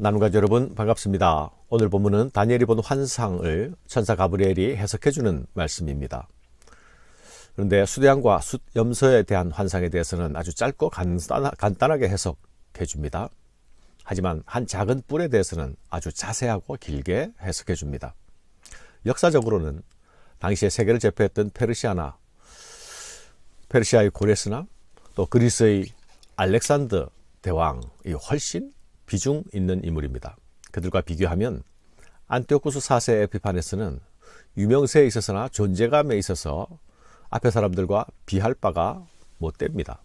나눔가족 여러분 반갑습니다. 오늘 본문은 다니엘이 본 환상을 천사 가브리엘이 해석해주는 말씀입니다. 그런데 수대양과 숫염소에 대한 환상에 대해서는 아주 짧고 간단하게 해석해줍니다. 하지만 한 작은 뿔에 대해서는 아주 자세하고 길게 해석해줍니다. 역사적으로는 당시에 세계를 제패했던 페르시아의 고레스나 또 그리스의 알렉산더 대왕이 훨씬 비중 있는 인물입니다. 그들과 비교하면 안티오쿠스 4세 에피파네스는 유명세에 있어서나 존재감에 있어서 앞에 사람들과 비할 바가 못 됩니다.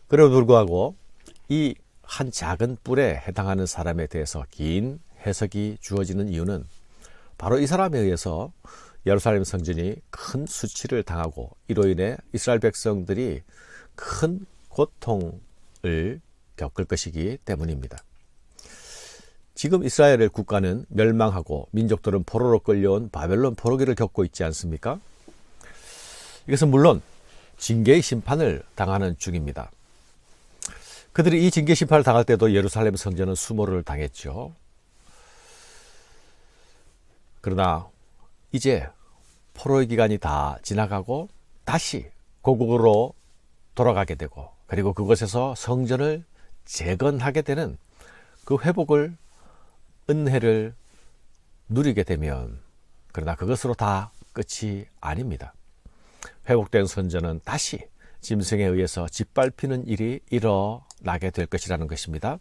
그럼에도 불구하고 이 한 작은 뿔에 해당하는 사람에 대해서 긴 해석이 주어지는 이유는 바로 이 사람에 의해서 예루살렘 성전이 큰 수치를 당하고 이로 인해 이스라엘 백성들이 큰 고통을 겪을 것이기 때문입니다. 지금 이스라엘의 국가는 멸망하고 민족들은 포로로 끌려온 바벨론 포로기를 겪고 있지 않습니까? 이것은 물론 징계의 심판을 당하는 중입니다. 그들이 이 징계 심판을 당할 때도 예루살렘 성전은 수모를 당했죠. 그러나 이제 포로의 기간이 다 지나가고 다시 고국으로 돌아가게 되고 그리고 그곳에서 성전을 재건하게 되는 그 회복을 은혜를 누리게 되면 그러나 그것으로 다 끝이 아닙니다. 회복된 성전은 다시 짐승에 의해서 짓밟히는 일이 일어나게 될 것이라는 것입니다.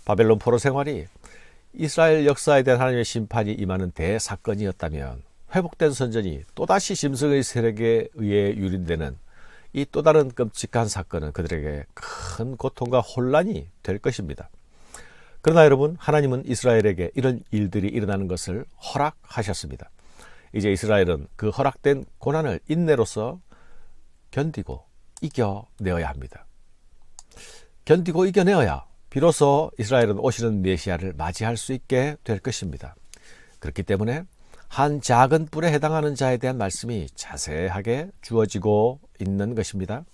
바벨론 포로 생활이 이스라엘 역사에 대한 하나님의 심판이 임하는 대사건이었다면 회복된 성전이 또다시 짐승의 세력에 의해 유린되는 이 또 다른 끔찍한 사건은 그들에게 큰 고통과 혼란이 될 것입니다. 그러나 여러분, 하나님은 이스라엘에게 이런 일들이 일어나는 것을 허락하셨습니다. 이제 이스라엘은 그 허락된 고난을 인내로서 견디고 이겨내어야 합니다. 견디고 이겨내어야 비로소 이스라엘은 오시는 메시아를 맞이할 수 있게 될 것입니다. 그렇기 때문에 한 작은 뿔에 해당하는 자에 대한 말씀이 자세하게 주어지고 있는 것입니다.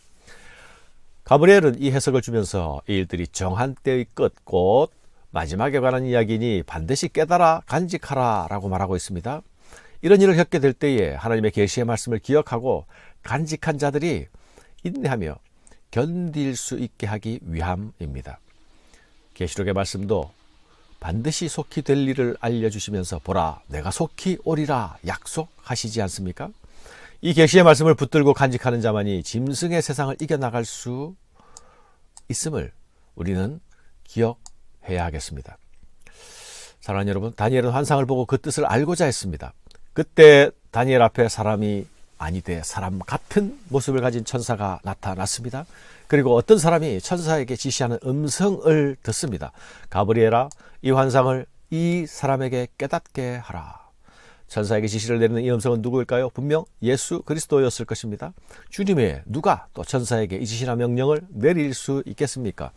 가브리엘은 이 해석을 주면서 이 일들이 정한 때의 끝, 곧 마지막에 관한 이야기니 반드시 깨달아 간직하라 라고 말하고 있습니다. 이런 일을 겪게 될 때에 하나님의 계시의 말씀을 기억하고 간직한 자들이 인내하며 견딜 수 있게 하기 위함입니다. 계시록의 말씀도 반드시 속히 될 일을 알려주시면서 보라 내가 속히 오리라 약속하시지 않습니까? 이 계시의 말씀을 붙들고 간직하는 자만이 짐승의 세상을 이겨나갈 수 있음을 우리는 기억해야 하겠습니다. 사랑하는 여러분, 다니엘은 환상을 보고 그 뜻을 알고자 했습니다. 그때 다니엘 앞에 사람이 아니되 사람 같은 모습을 가진 천사가 나타났습니다. 그리고 어떤 사람이 천사에게 지시하는 음성을 듣습니다. 가브리엘아, 이 환상을 이 사람에게 깨닫게 하라. 천사에게 지시를 내리는 이 음성은 누구일까요? 분명 예수 그리스도였을 것입니다. 주님의 누가 또 천사에게 이 지시나 명령을 내릴 수 있겠습니까?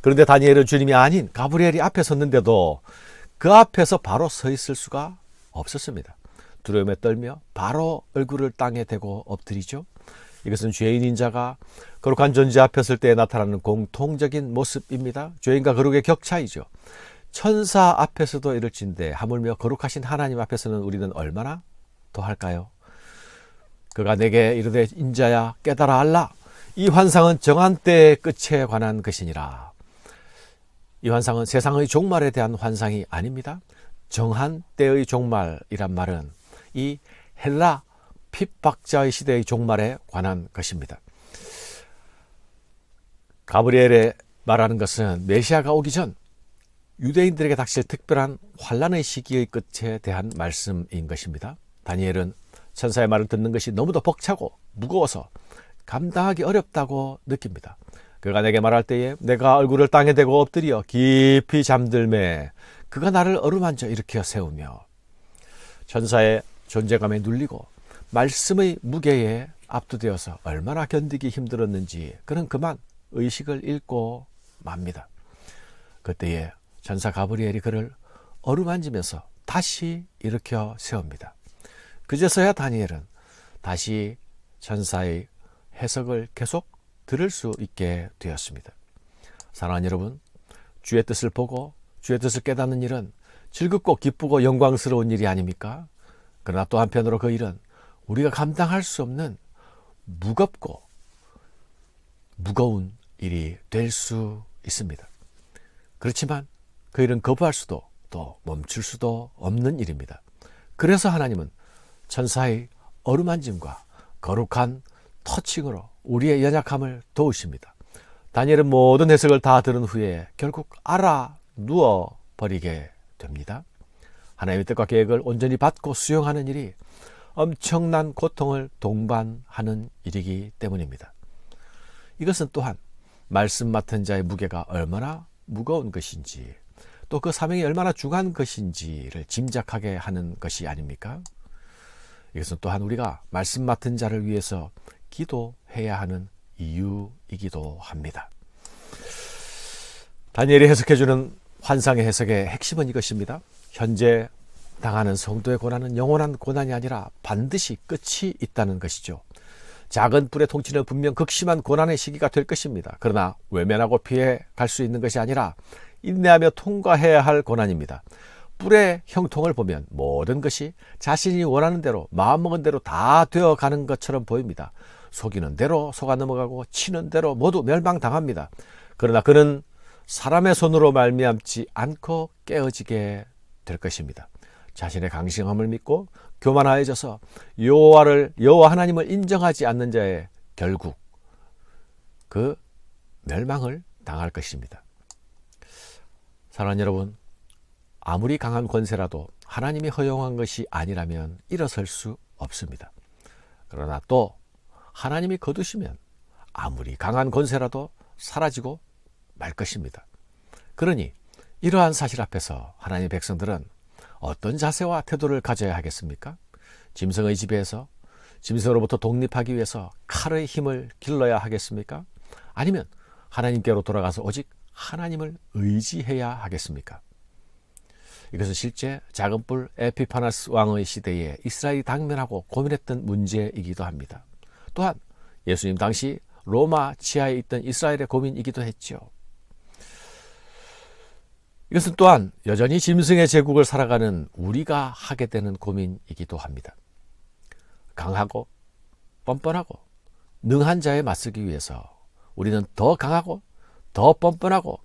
그런데 다니엘은 주님이 아닌 가브리엘이 앞에 섰는데도 그 앞에서 바로 서 있을 수가 없었습니다. 두려움에 떨며 바로 얼굴을 땅에 대고 엎드리죠. 이것은 죄인인 자가 거룩한 존재 앞에 설 때 나타나는 공통적인 모습입니다. 죄인과 거룩의 격차이죠. 천사 앞에서도 이럴진데 하물며 거룩하신 하나님 앞에서는 우리는 얼마나 더할까요? 그가 내게 이르되 인자야 깨달아 알라. 이 환상은 정한 때의 끝에 관한 것이니라. 이 환상은 세상의 종말에 대한 환상이 아닙니다. 정한 때의 종말이란 말은 이 헬라 핍박자의 시대의 종말에 관한 것입니다. 가브리엘의 말하는 것은 메시아가 오기 전 유대인들에게 닥칠 특별한 환란의 시기의 끝에 대한 말씀인 것입니다. 다니엘은 천사의 말을 듣는 것이 너무도 벅차고 무거워서 감당하기 어렵다고 느낍니다. 그가 내게 말할 때에 내가 얼굴을 땅에 대고 엎드려 깊이 잠들매 그가 나를 어루만져 일으켜 세우며 천사의 존재감에 눌리고 말씀의 무게에 압도되어서 얼마나 견디기 힘들었는지 그는 그만 의식을 잃고 맙니다. 그때에 천사 가브리엘이 그를 어루만지면서 다시 일으켜 세웁니다. 그제서야 다니엘은 다시 천사의 해석을 계속 들을 수 있게 되었습니다. 사랑하는 여러분, 주의 뜻을 보고 주의 뜻을 깨닫는 일은 즐겁고 기쁘고 영광스러운 일이 아닙니까? 그러나 또 한편으로 그 일은 우리가 감당할 수 없는 무겁고 무거운 일이 될 수 있습니다. 그렇지만 그 일은 거부할 수도 또 멈출 수도 없는 일입니다. 그래서 하나님은 천사의 어루만짐과 거룩한 터칭으로 우리의 연약함을 도우십니다. 다니엘은 모든 해석을 다 들은 후에 결국 알아 누워 버리게 됩니다. 하나님의 뜻과 계획을 온전히 받고 수용하는 일이 엄청난 고통을 동반하는 일이기 때문입니다. 이것은 또한 말씀 맡은 자의 무게가 얼마나 무거운 것인지 또 그 사명이 얼마나 중요한 것인지를 짐작하게 하는 것이 아닙니까? 이것은 또한 우리가 말씀 맡은 자를 위해서 기도해야 하는 이유이기도 합니다. 다니엘이 해석해주는 환상의 해석의 핵심은 이것입니다. 현재 당하는 성도의 고난은 영원한 고난이 아니라 반드시 끝이 있다는 것이죠. 작은 뿔의 통치는 분명 극심한 고난의 시기가 될 것입니다. 그러나 외면하고 피해 갈 수 있는 것이 아니라 인내하며 통과해야 할 고난입니다. 뿔의 형통을 보면 모든 것이 자신이 원하는 대로 마음먹은 대로 다 되어가는 것처럼 보입니다. 속이는 대로 속아 넘어가고 치는 대로 모두 멸망당합니다. 그러나 그는 사람의 손으로 말미암지 않고 깨어지게 될 것입니다. 자신의 강성함을 믿고 교만하여져서 여호와 하나님을 인정하지 않는 자의 결국 그 멸망을 당할 것입니다. 사랑하는 여러분, 아무리 강한 권세라도 하나님이 허용한 것이 아니라면 일어설 수 없습니다. 그러나 또 하나님이 거두시면 아무리 강한 권세라도 사라지고 말 것입니다. 그러니 이러한 사실 앞에서 하나님의 백성들은 어떤 자세와 태도를 가져야 하겠습니까? 짐승의 지배에서 짐승으로부터 독립하기 위해서 칼의 힘을 길러야 하겠습니까? 아니면 하나님께로 돌아가서 오직 하나님을 의지해야 하겠습니까? 이것은 실제 작은 뿔 에피파나스 왕의 시대에 이스라엘이 당면하고 고민했던 문제이기도 합니다. 또한 예수님 당시 로마 지하에 있던 이스라엘의 고민이기도 했죠. 이것은 또한 여전히 짐승의 제국을 살아가는 우리가 하게 되는 고민이기도 합니다. 강하고 뻔뻔하고 능한 자에 맞서기 위해서 우리는 더 강하고 더 뻔뻔하고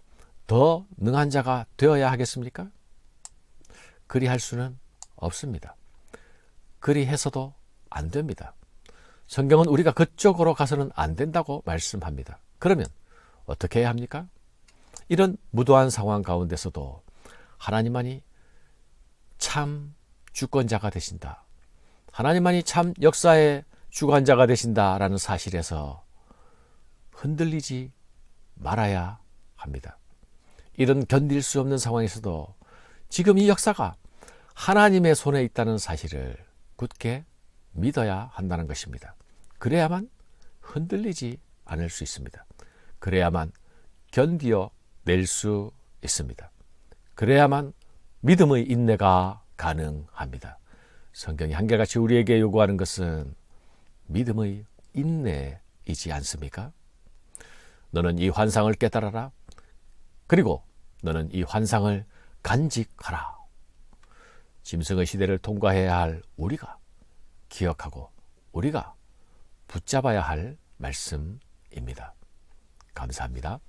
더 능한 자가 되어야 하겠습니까? 그리할 수는 없습니다. 그리해서도 안 됩니다. 성경은 우리가 그쪽으로 가서는 안 된다고 말씀합니다. 그러면 어떻게 해야 합니까? 이런 무도한 상황 가운데서도 하나님만이 참 주권자가 되신다. 하나님만이 참 역사의 주관자가 되신다라는 사실에서 흔들리지 말아야 합니다. 이런 견딜 수 없는 상황에서도 지금 이 역사가 하나님의 손에 있다는 사실을 굳게 믿어야 한다는 것입니다. 그래야만 흔들리지 않을 수 있습니다. 그래야만 견디어 낼 수 있습니다. 그래야만 믿음의 인내가 가능합니다. 성경이 한결같이 우리에게 요구하는 것은 믿음의 인내이지 않습니까? 너는 이 환상을 깨달아라. 그리고 너는 이 환상을 간직하라. 짐승의 시대를 통과해야 할 우리가 기억하고 우리가 붙잡아야 할 말씀입니다. 감사합니다.